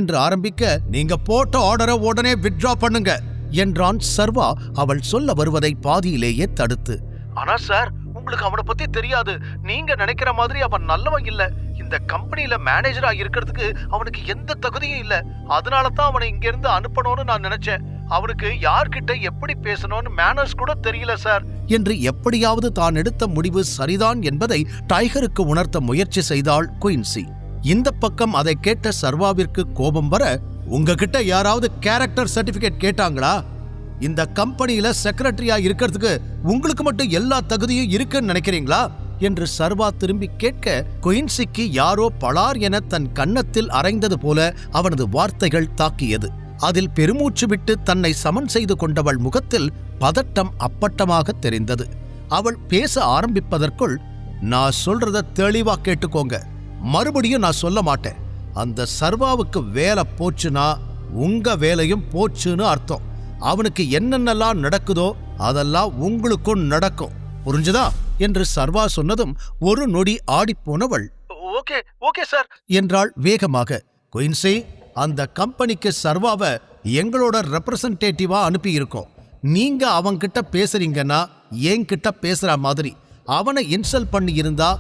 என்று ஆரம்பிக்க, நீங்க போட்ட ஆர்டரை உடனே வித்ட்ரா பண்ணுங்க என்றான் சர்வா அவள் சொல்ல வருவதை பாதியிலேயே தடுத்து. ஆனா சார், உங்களுக்கு அவனை பத்தி தெரியாது. நீங்க நினைக்கிற மாதிரி அவன் நல்லவன் இல்ல. இந்த கம்பெனில மேனேஜரா இருக்கிறதுக்கு அவனுக்கு எந்த தகுதியும் இல்ல. அதனால தான் அவனை இங்க இருந்து அனுப்பணும்னு நான் நினைச்சேன். அவனுக்கு யார்கிட்ட எப்படி பேசணும்னு மேனர்ஸ் கூட தெரியல சார் என்று எப்படியாவது தான் எடுத்த முடிவு சரிதான் என்பதை டைகருக்கு உணர்த்த முயற்சி செய்தாள் குயின்சி. இந்த பக்கம் அதை கேட்ட சர்வாவிற்கு கோபம் வர, உங்ககிட்ட யாராவது கேரக்டர் சர்டிபிகேட் கேட்டாங்களா? இந்த கம்பெனியில செக்ரட்டரியா இருக்கிறதுக்கு உங்களுக்கு மட்டும் எல்லா தகுதியும் இருக்குன்னு நினைக்கிறீங்களா என்று சர்வா திரும்பி கேட்க, குயின்சிக்கு யாரோ பளார் என தன் கன்னத்தில் அரைந்தது போல அவனது வார்த்தைகள் தாக்கியது. அதில் பெருமூச்சு விட்டு தன்னை சமன் செய்து கொண்டவள் முகத்தில் பதட்டம் அப்பட்டமாக தெரிந்தது. அவள் பேச ஆரம்பிப்பதற்குள், நான் சொல்றத தெளிவா கேட்டுக்கோங்க. மறுபடியும் நான் சொல்ல மாட்டேன். அந்த சர்வாவுக்கு வேலை போச்சுன்னா உங்க வேலையும் போச்சுன்னு அர்த்தம். அவனுக்கு என்னென்னலாம் நடக்குதோ அதெல்லாம் உங்களுக்கும் நடக்கும். புரிஞ்சுதா என்று சர்வா சொன்னதும் ஒரு நொடி ஆடிப்போனவள், ஓகே ஓகே சார் என்றாள் வேகமாக. குயின்சி, அந்த கம்பெனிக்கு சர்வாவை எங்களோட ரெப்ரசன்டேட்டிவா அனுப்பியிருக்கோம். நீங்க அவன்கிட்ட பேசுறீங்கன்னா என்கிட்ட பேசுற மாதிரி, அவனை இன்சல்ட் பண்ணி இருந்தா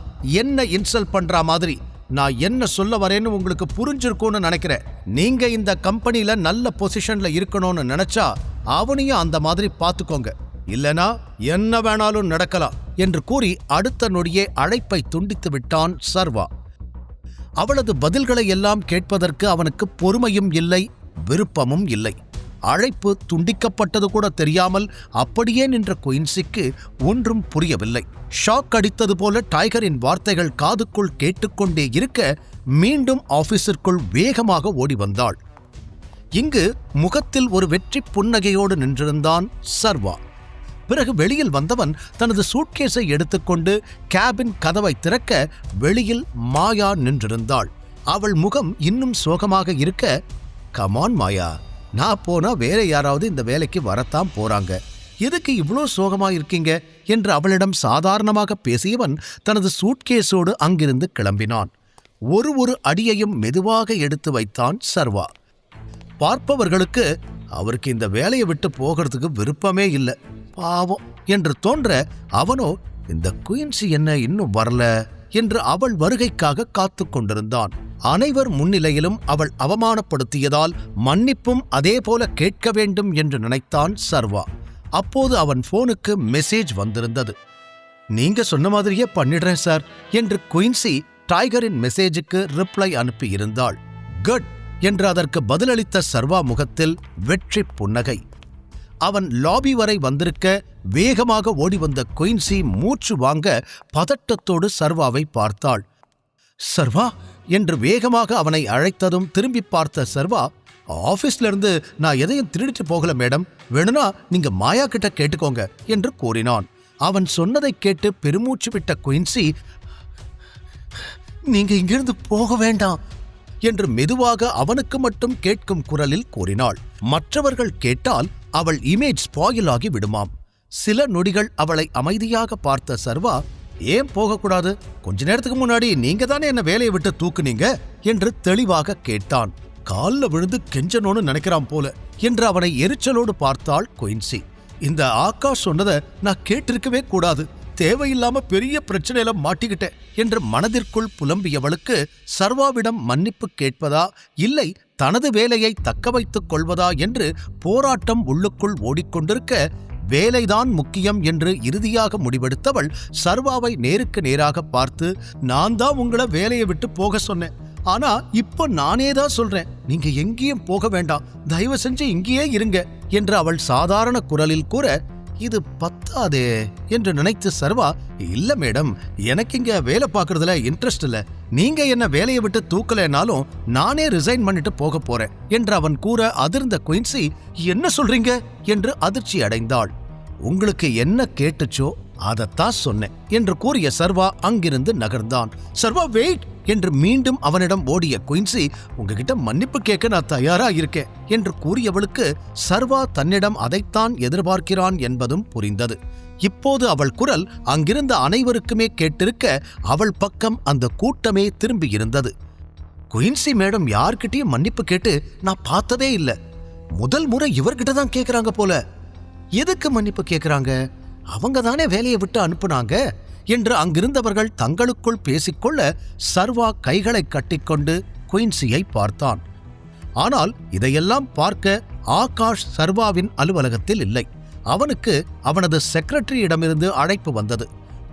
என்ன இன்சல்ட் பண்ற மாதிரி. நான் என்ன சொல்ல வரேன்னு உங்களுக்கு புரிஞ்சிருக்கும்னு நினைக்கிறேன். நீங்க இந்த கம்பெனில நல்ல பொசிஷன்ல இருக்கணும்னு நினைச்சா அவனையும் அந்த மாதிரி பார்த்துக்கோங்க. இல்லனா என்ன வேணாலும் நடக்கலாம் என்று கூறி அடுத்த நொடியே அழைப்பை துண்டித்து விட்டான் சர்வா. அவளது பதில்களை எல்லாம் கேட்பதற்கு அவனுக்கு பொறுமையும் இல்லை, விருப்பமும் இல்லை. அழைப்பு துண்டிக்கப்பட்டது கூட தெரியாமல் அப்படியே நின்ற குயின்சிக்கு ஒன்றும் புரியவில்லை. ஷாக் அடித்தது போல டைகரின் வார்த்தைகள் காதுக்குள் கேட்டுக்கொண்டே இருக்க மீண்டும் ஆபீஸிற்குள் வேகமாக ஓடி வந்தாள். இங்கு முகத்தில் ஒரு வெற்றி புன்னகையோடு நின்றிருந்தான் சர்வா. பிறகு வெளியில் வந்தவன் தனது சூட்கேஸை எடுத்துக்கொண்டு கேபின் கதவை திறக்க வெளியில் மாயா நின்றிருந்தாள். அவள் முகம் இன்னும் சோகமாக இருக்க, கமான் மாயா, நான் போனா வேற யாராவது இந்த வேலைக்கு வரத்தான் போறாங்க. எதுக்கு இவ்வளோ சோகமா இருக்கீங்க என்று அவளிடம் சாதாரணமாக பேசியவன் தனது சூட்கேஸோடு அங்கிருந்து கிளம்பினான். ஒரு அடியையும் மெதுவாக எடுத்து வைத்தான் சர்வா. பார்ப்பவர்களுக்கு அவருக்கு இந்த வேலையை விட்டு போகிறதுக்கு விருப்பமே இல்லை, பாவம் என்று தோன்ற, அவனோ இந்த குயின்சி என்ன இன்னும் வரல என்று அவள் வருகைக்காக காத்து கொண்டிருந்தான். அனைவர் முன்னிலையிலும் அவள் அவமானப்படுத்தியதால் மன்னிப்பும் அதே போல கேட்க வேண்டும் என்று நினைத்தான் சர்வா. அப்போது அவன் போனுக்கு மெசேஜ் வந்திருந்தது. நீங்க சொன்ன மாதிரியே பண்ணிடுறேன் சார் என்று குயின்சி டைகரின் மெசேஜுக்கு ரிப்ளை அனுப்பியிருந்தாள். குட் என்று அதற்கு பதிலளித்த சர்வா முகத்தில் வெற்றி புன்னகை. அவன் லாபி வரை வந்திருக்க வேகமாக ஓடி வந்த குயின்சி மூச்சு வாங்க பதட்டத்தோடு சர்வாவை பார்த்தாள். சர்வா என்று வேகமாக அவனை அழைத்ததும் திரும்பி பார்த்த சர்வா, ஆபீஸ்ல இருந்து நான் எதையும் திருடிட்டு போகல மேடம், வேணும்னா நீங்க மாயா கிட்ட கேட்டுக்கோங்க என்று கூறினான். அவன் சொன்னதை கேட்டு பெருமூச்சு விட்ட குயின்சி, நீங்க இங்கிருந்து போக வேண்டாம் என்று மெதுவாக அவனுக்கு மட்டும் கேட்கும் குரலில் கூறினாள். மற்றவர்கள் கேட்டால் அவள் இமேஜ் ஸ்பாயில் ஆகி விடுமாம். சில நொடிகள் அவளை அமைதியாக பார்த்த சர்வா, ஏன் போகக்கூடாது? கொஞ்ச நேரத்துக்கு முன்னாடி நீங்க தானே என்ன வேலையை விட்டு தூக்குனீங்க என்று தெளிவாக கேட்டான். கால்ல விழுந்து கெஞ்சனோன்னு நினைக்கிறான் போல என்று அவனை எரிச்சலோடு பார்த்தாள் குயின்சி. இந்த ஆகாஷ் சொன்னதை நான் கேட்டிருக்கவே கூடாது, தேவையில்லாம பெரிய பிரச்சனையில மாட்டிக்கிட்டேன் என்று மனதிற்குள் புலம்பியவளுக்கு சர்வாவிடம் மன்னிப்பு கேட்பதா இல்லை தனது வேலையை தக்க வைத்துக் கொள்வதா என்று போராட்டம் உள்ளுக்குள் ஓடிக்கொண்டிருக்க, வேலைதான் முக்கியம் என்று இறுதியாக முடிவெடுத்தவள் சர்வாவை நேருக்கு நேராக பார்த்து, நான் தான் உங்களை வேலையை விட்டு போக சொன்னேன், ஆனா இப்ப நானே தான் சொல்றேன், நீங்க எங்கேயும் போக வேண்டாம், தயவு செஞ்சு இங்கேயே இருங்க என்று அவள் சாதாரண குரலில் கூற, இது பத்தாதே என்று நினைத்து சர்வா, இல்ல மேடம், எனக்கு இங்க வேலை பார்க்கறதுல இன்ட்ரெஸ்ட் இல்ல, நீங்க என்ன வேலையை விட்டு தூக்கலைனாலும் நானே ரிசைன் பண்ணிட்டு போக போறேன் என்று அவன் கூற அதிர்ந்த குயின்சி, என்ன சொல்றீங்க என்று அதிர்ச்சி அடைந்தாள். உங்களுக்கு என்ன கேட்டுச்சோ அதத்தான் சொன்னேன் என்று கூறிய சர்வா அங்கிருந்து நகர்ந்தான். சர்வா வெயிட் என்று மீண்டும் அவனிடம் ஓடிய குயின்சி, உங்ககிட்ட மன்னிப்பு கேட்க நான் தயாரா இருக்கேன் என்று கூறியவளுக்கு சர்வா தன்னிடம் அதைத்தான் எதிர்பார்க்கிறான் என்பதும் புரிந்தது. இப்போது அவள் குரல் அங்கிருந்த அனைவருக்குமே கேட்டிருக்க அவள் பக்கம் அந்த கூட்டமே திரும்பியிருந்தது. குயின்சி மேடம் யார்கிட்டயும் மன்னிப்பு கேட்டு நான் பார்த்ததே இல்ல. முதல் முறை இவர்கிட்ட தான் கேக்குறாங்க போல. எதுக்கு மன்னிப்பு கேக்குறாங்க? அவங்க தானே வேலையை விட்டு அனுப்புனாங்க என்று அங்கிருந்தவர்கள் தங்களுக்குள் பேசிக்கொள்ள சர்வா கைகளை கட்டிக்கொண்டு குயின்சியை பார்த்தான். ஆனால் இதையெல்லாம் பார்க்க ஆகாஷ் சர்வாவின் அலுவலகத்தில் இல்லை. அவனுக்கு அவனது செக்ரட்டரியிடமிருந்து அழைப்பு வந்தது.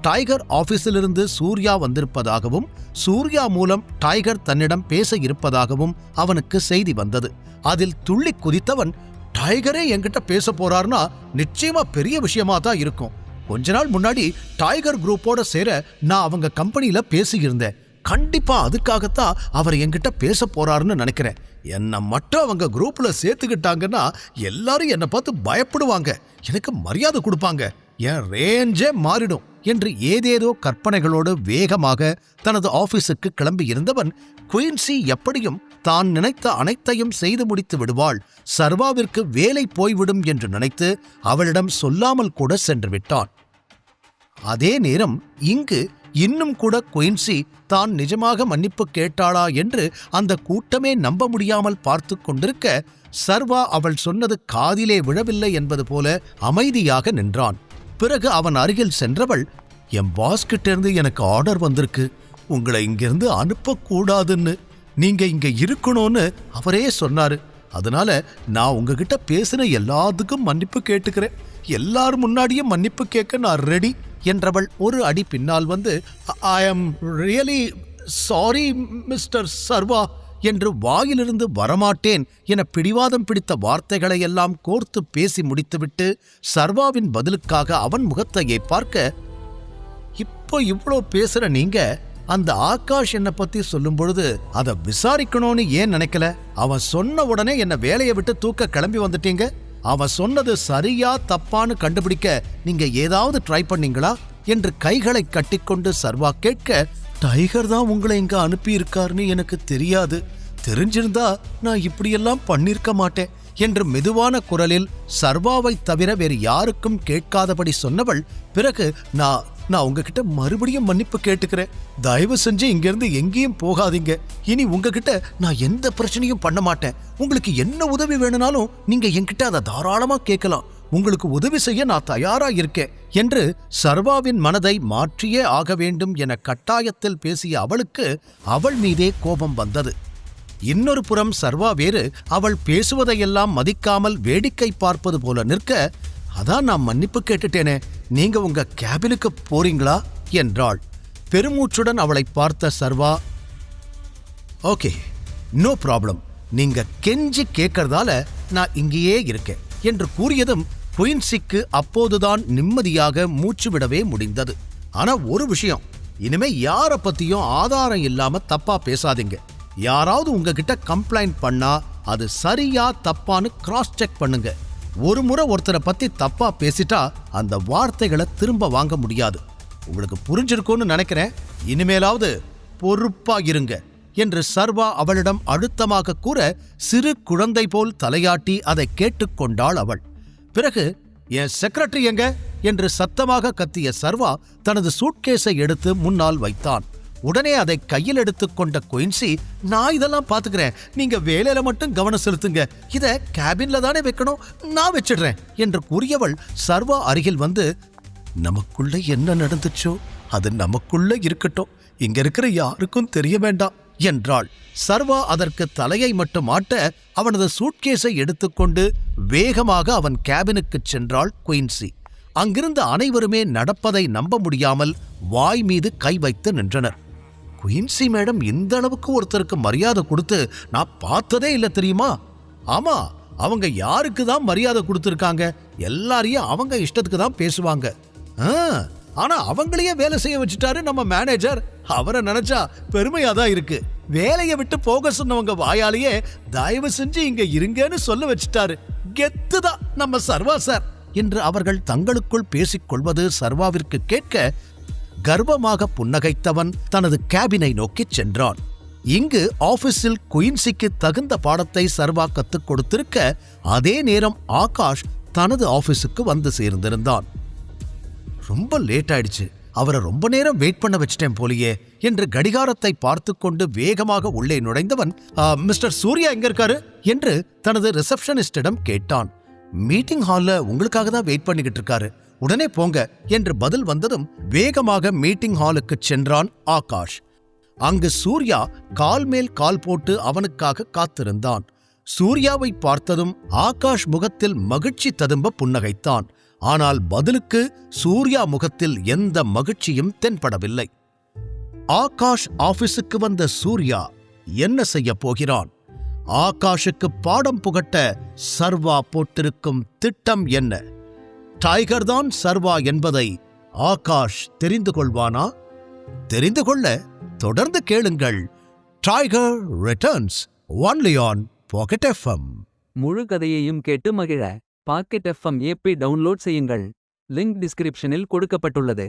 டைகர் ஆபீஸிலிருந்து சூர்யா வந்திருப்பதாகவும் சூர்யா மூலம் டைகர் தன்னிடம் பேச இருப்பதாகவும் அவனுக்கு செய்தி வந்தது. அதில் துள்ளி குதித்தவன், டைகரே என்கிட்ட பேச போறார்னா நிச்சயமா பெரிய விஷயமா தான் இருக்கும். கொஞ்ச நாள் முன்னாடி டைகர் குரூப்போட சேர நான் அவங்க கம்பெனியில பேசியிருந்தேன். கண்டிப்பா அதுக்காகத்தான் அவர் என்கிட்ட பேச போறாருன்னு நினைக்கிறேன். என்னை மட்டும் அவங்க குரூப்ல சேர்த்துக்கிட்டாங்கன்னா எல்லாரும் என்னை பார்த்து பயப்படுவாங்க, எனக்கு மரியாதை கொடுப்பாங்க, என் ரேஞ்சே மாறிடும் என்று ஏதேதோ கற்பனைகளோடு வேகமாக தனது ஆபீஸுக்கு கிளம்பி இருந்தவன், குயின்சி எப்படியும் தான் நினைத்த அனைத்தையும் செய்து முடித்து விடுவாள், சர்வாவிற்கு வேலை போய்விடும் என்று நினைத்து அவளிடம் சொல்லாமல் கூட சென்று விட்டான். அதே நேரம் இங்கு இன்னும் கூட குயின்சி தான் நிஜமாக மன்னிப்பு கேட்டாளா என்று அந்த கூட்டமே நம்ப முடியாமல் பார்த்து கொண்டிருக்க, சர்வா அவள் சொன்னது காதிலே விழவில்லை என்பது போல அமைதியாக நின்றான். பிறகு அவன் அருகில் சென்றவள், என் பாஸ் கிட்ட இருந்து எனக்கு ஆர்டர் வந்திருக்கு, உங்களை இங்கிருந்து அனுப்பக்கூடாதுன்னு, நீங்க இங்க இருக்கணும்னு அவரே சொன்னாரு. அதனால நான் உங்ககிட்ட பேசின எல்லாத்துக்கும் மன்னிப்பு கேட்டுக்கிறேன், எல்லாரும் முன்னாடியும் மன்னிப்பு கேட்க நான் ரெடி என்றவள் ஒரு அடி பின்னால் வந்து, ஐ ஆம் ரியலி சாரி மிஸ்டர் சர்வா என்று வாயிலிருந்து வரமாட்டேன் என பிடிவாதம் பிடித்த வார்த்தைகளை எல்லாம் கோர்த்து பேசி முடித்துவிட்டு சர்வாவின் பதிலுக்காக அவன் முகத்தையே பார்க்க, இப்போ இவ்வளோ பேசுற நீங்க அந்த ஆகாஷ் என்னை பத்தி சொல்லும் பொழுது அதை விசாரிக்கணும்னு ஏன் நினைக்கல? அவன் சொன்ன உடனே என்னை வேலையை விட்டு தூக்க கிளம்பி வந்துட்டீங்க. அவன் சொன்னது சரியா தப்பான்னு கண்டுபிடிக்க நீங்க ஏதாவது ட்ரை பண்ணீங்களா என்று கைகளை கட்டிக்கொண்டு சர்வா கேட்க, டைகர் தான் உங்களை இங்க அனுப்பி இருக்காருன்னு எனக்கு தெரியாது, தெரிஞ்சிருந்தா நான் இப்படியெல்லாம் பண்ணிருக்க மாட்டேன் என்று மெதுவான குரலில் சர்வாவை தவிர வேறு யாருக்கும் கேட்காதபடி சொன்னவள், பிறகு நான் உங்ககிட்ட மறுபடியும் மன்னிப்பு கேட்டுக்கிறேன், தயவு செஞ்சு இங்கிருந்து எங்கேயும் போகாதீங்க, இனி உங்ககிட்ட நான் எந்த பிரச்சனையும் பண்ண மாட்டேன், உங்களுக்கு என்ன உதவி வேணும்னாலும் நீங்க என்கிட்ட அதை தாராளமா கேட்கலாம், உங்களுக்கு உதவி செய்ய நான் தயாரா இருக்கேன் என்று சர்வாவின் மனதை மாற்றியே ஆக வேண்டும் என கட்டாயத்தில் பேசிய அவளுக்கு அவள் மீதே கோபம் வந்தது. இன்னொரு புறம் சர்வா வேறு அவள் பேசுவதையெல்லாம் மதிக்காமல் வேடிக்கை பார்ப்பது போல நிற்க, அதான் நான் மன்னிப்பு கேட்டுட்டேனே, நீங்க உங்க கேபினுக்கு போறீங்களா என்றாள். பெருமூச்சுடன் அவளை பார்த்த சர்வா, ஓகே நோ ப்ராப்ளம், நீங்க கெஞ்சி கேட்கறதால நான் இங்கேயே இருக்கேன் என்று கூறியதும் குயின்சிக்கு அப்போதுதான் நிம்மதியாக மூச்சு விடவே முடிந்தது. ஆனா ஒரு விஷயம், இனிமே யார பத்தியும் ஆதாரம் இல்லாம தப்பா பேசாதீங்க. யாராவது உங்ககிட்ட கம்ப்ளைண்ட் பண்ணா அது சரியா தப்பான்னு கிராஸ் செக் பண்ணுங்க. ஒரு முறை ஒருத்தரை பத்தி தப்பா பேசிட்டா அந்த வார்த்தைகளை திரும்ப வாங்க முடியாது. உங்களுக்கு புரிஞ்சிருக்கும்னு நினைக்கிறேன், இனிமேலாவது பொறுப்பா இருங்க என்று சர்வா அவளிடம் அழுத்தமாக கூற, சிறு குழந்தை போல் தலையாட்டி அதை கேட்டுக்கொண்டாள் அவள். பிறகு, என் செக்ரட்டரி எங்க என்று சத்தமாக கத்திய சர்வா தனது சூட்கேஸை எடுத்து முன்னால் வைத்தான். உடனே அதை கையில் எடுத்துக்கொண்ட குயின்சி, நான் இதெல்லாம் பாத்துக்கிறேன், நீங்க வேலையில மட்டும் கவனம் செலுத்துங்க, இத கேபின்ல தானே வைக்கணும், நான் வச்சிடுறேன் என்று கூறியவள் சர்வா அருகில் வந்து, நமக்குள்ள என்ன நடந்துச்சோ அது நமக்குள்ள இருக்கட்டும், இங்க இருக்கிற யாருக்கும் தெரிய வேண்டாம் என்றாள். சர்வா அதற்கு தலையை மட்டும் ஆட்ட அவனது சூட்கேஸை எடுத்துக்கொண்டு வேகமாக அவன் கேபினுக்கு சென்றாள் குயின்சி. அங்கிருந்த அனைவருமே நடப்பதை நம்ப முடியாமல் வாய் மீது கை வைத்து நின்றனர். குயின்சி மேடம் இந்த அளவுக்கு ஒருத்தருக்கு மரியாதை கொடுத்து நான் பார்த்ததே இல்லை தெரியுமா? ஆமா, அவங்க யாருக்கு தான் மரியாதை கொடுத்துருக்காங்க, எல்லாரையும் அவங்க இஷ்டத்துக்கு தான் பேசுவாங்க. ஆனா அவங்களையே வேலை செய்ய வச்சுட்டாரு நம்ம மேனேஜர். அவரை நினைச்சா பெருமையா தான் இருக்கு. வேலையை விட்டு போக சொன்னவங்க வாயாலேயே தயவு செஞ்சு இங்க இருங்கன்னு சொல்ல வச்சுட்டாரு. கெத்துதான் நம்ம சர்வா சார் என்று அவர்கள் தங்களுக்குள் பேசிக் கொள்வது சர்வாவிற்கு கேட்க, கர்வமாக புன்னகைத்தவன் தனது கேபினை நோக்கி சென்றான். இங்கு ஆபீஸில் குயின்சிக்கு தகுந்த பாடத்தை சர்வா கத்துக் கொடுத்திருக்க, அதே நேரம் ஆகாஷ் தனது ஆபீஸுக்கு வந்து சேர்ந்திருந்தான். ரொம்ப லேட் ஆயிடுச்சு, அவரை ரொம்ப நேரம் வெயிட் பண்ண வச்சிட்டேன் போலியே என்று கடிகாரத்தை பார்த்து கொண்டு வேகமாக உள்ளே நுழைந்தவன், மிஸ்டர் சூர்யா எங்க இருக்காரு என்று தனது ரிசப்ஷனிஸ்டிடம் கேட்டான். மீட்டிங் ஹால்ல உங்களுக்காக தான் வெயிட் பண்ணிக்கிட்டு இருக்காரு, உடனே போங்க என்று பதில் வந்ததும் வேகமாக மீட்டிங் ஹாலுக்கு சென்றான் ஆகாஷ். அங்கு சூர்யா கால் மேல் கால் போட்டு அவனுக்காக காத்திருந்தான். சூர்யாவை பார்த்ததும் ஆகாஷ் முகத்தில் மகிழ்ச்சி ததும்ப புன்னகைத்தான். ஆனால் பதிலுக்கு சூர்யா முகத்தில் எந்த மகிழ்ச்சியும் தென்படவில்லை. ஆகாஷ் ஆபீஸுக்கு வந்த சூர்யா என்ன செய்ய போகிறான்? ஆகாஷுக்கு பாடம் புகட்ட சர்வா போட்டிருக்கும் திட்டம் என்ன? டைகர் தான் சர்வா என்பதை ஆகாஷ் தெரிந்து கொள்வானா? தெரிந்து கொள்ள தொடர்ந்து கேளுங்கள். Tiger Returns only on Pocket FM. முழு கதையையும் கேட்டு மகிழ பாக்கெட் FM ஏப்பை டவுன்லோட் செய்யுங்கள். லிங்க் டிஸ்கிரிப்ஷனில் கொடுக்கப்பட்டுள்ளது.